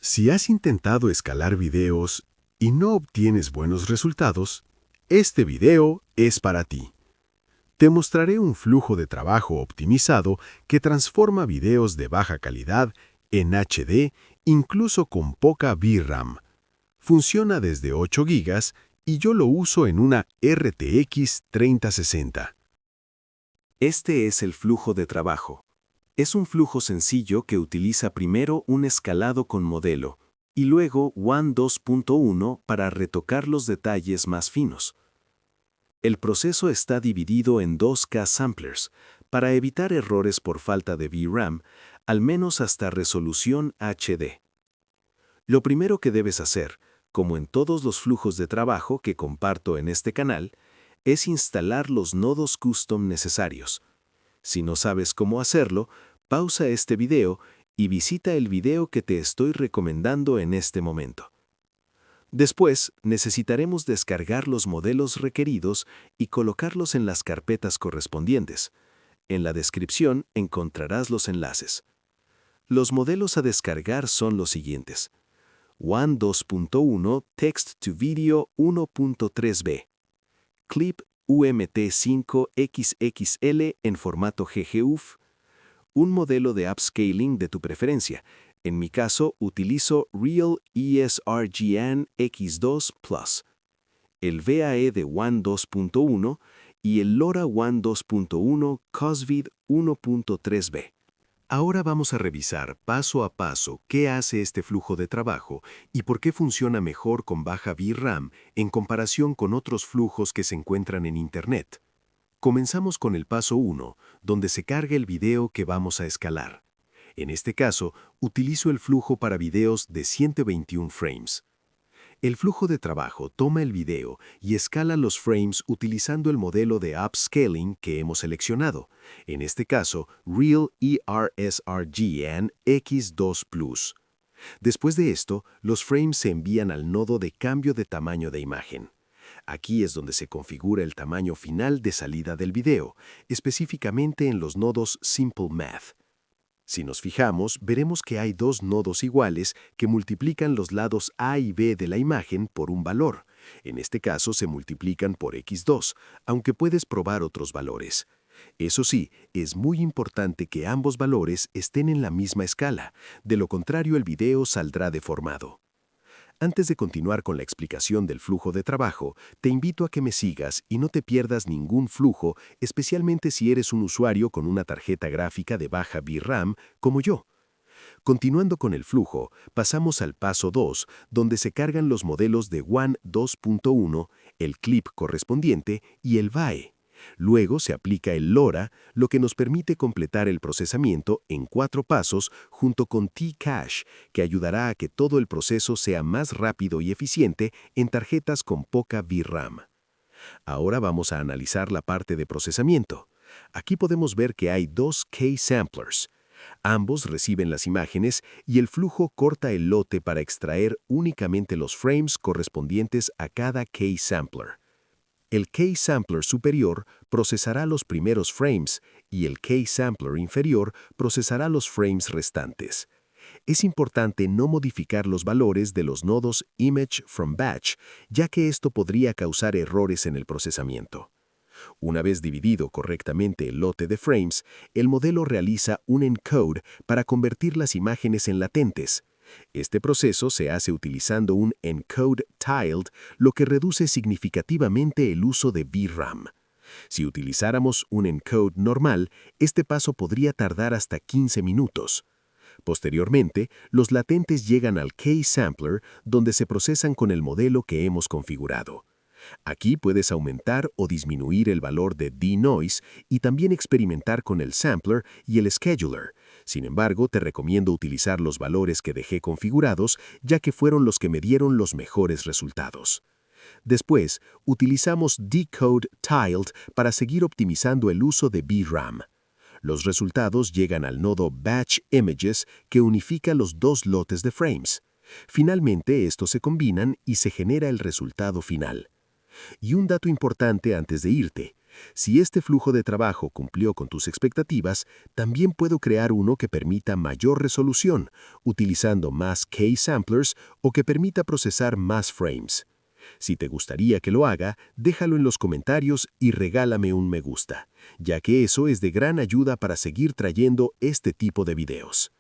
Si has intentado escalar videos y no obtienes buenos resultados, este video es para ti. Te mostraré un flujo de trabajo optimizado que transforma videos de baja calidad en HD incluso con poca VRAM. Funciona desde 8 GB y yo lo uso en una RTX 3060. Este es el flujo de trabajo. Es un flujo sencillo que utiliza primero un escalado con modelo y luego WAN 2.1 para retocar los detalles más finos. El proceso está dividido en 2K samplers para evitar errores por falta de VRAM, al menos hasta resolución HD. Lo primero que debes hacer, como en todos los flujos de trabajo que comparto en este canal, es instalar los nodos custom necesarios. Si no sabes cómo hacerlo, pausa este video y visita el video que te estoy recomendando en este momento. Después, necesitaremos descargar los modelos requeridos y colocarlos en las carpetas correspondientes. En la descripción encontrarás los enlaces. Los modelos a descargar son los siguientes: WAN 2.1 Text to Video 1.3b, Clip UMT5XXL en formato GGUF, un modelo de upscaling de tu preferencia. En mi caso, utilizo Real ESRGN X2 Plus, el VAE de WAN 2.1 y el LoRa WAN 2.1 COSVID 1.3b. Ahora vamos a revisar paso a paso qué hace este flujo de trabajo y por qué funciona mejor con baja VRAM en comparación con otros flujos que se encuentran en Internet. Comenzamos con el paso 1, donde se carga el video que vamos a escalar. En este caso, utilizo el flujo para videos de 121 frames. El flujo de trabajo toma el video y escala los frames utilizando el modelo de upscaling que hemos seleccionado, en este caso Real ESRGN X2 Plus. Después de esto, los frames se envían al nodo de cambio de tamaño de imagen. Aquí es donde se configura el tamaño final de salida del video, específicamente en los nodos Simple Math. Si nos fijamos, veremos que hay dos nodos iguales que multiplican los lados A y B de la imagen por un valor. En este caso se multiplican por X2, aunque puedes probar otros valores. Eso sí, es muy importante que ambos valores estén en la misma escala, de lo contrario el video saldrá deformado. Antes de continuar con la explicación del flujo de trabajo, te invito a que me sigas y no te pierdas ningún flujo, especialmente si eres un usuario con una tarjeta gráfica de baja VRAM como yo. Continuando con el flujo, pasamos al paso 2, donde se cargan los modelos de WAN 2.1, el clip correspondiente y el VAE. Luego se aplica el LoRa, lo que nos permite completar el procesamiento en 4 pasos junto con T-Cache, que ayudará a que todo el proceso sea más rápido y eficiente en tarjetas con poca VRAM. Ahora vamos a analizar la parte de procesamiento. Aquí podemos ver que hay dos K-samplers. Ambos reciben las imágenes y el flujo corta el lote para extraer únicamente los frames correspondientes a cada K-sampler. El K-sampler superior procesará los primeros frames y el K-sampler inferior procesará los frames restantes. Es importante no modificar los valores de los nodos Image from Batch, ya que esto podría causar errores en el procesamiento. Una vez dividido correctamente el lote de frames, el modelo realiza un encode para convertir las imágenes en latentes. Este proceso se hace utilizando un encode tiled, lo que reduce significativamente el uso de VRAM. Si utilizáramos un encode normal, este paso podría tardar hasta 15 minutos. Posteriormente, los latentes llegan al K-sampler, donde se procesan con el modelo que hemos configurado. Aquí puedes aumentar o disminuir el valor de denoise y también experimentar con el sampler y el scheduler. Sin embargo, te recomiendo utilizar los valores que dejé configurados, ya que fueron los que me dieron los mejores resultados. Después, utilizamos Decode Tiled para seguir optimizando el uso de VRAM. Los resultados llegan al nodo Batch Images, que unifica los dos lotes de frames. Finalmente, estos se combinan y se genera el resultado final. Y un dato importante antes de irte: Si este flujo de trabajo cumplió con tus expectativas, también puedo crear uno que permita mayor resolución, utilizando más K-samplers o que permita procesar más frames. Si te gustaría que lo haga, déjalo en los comentarios y regálame un me gusta, ya que eso es de gran ayuda para seguir trayendo este tipo de videos.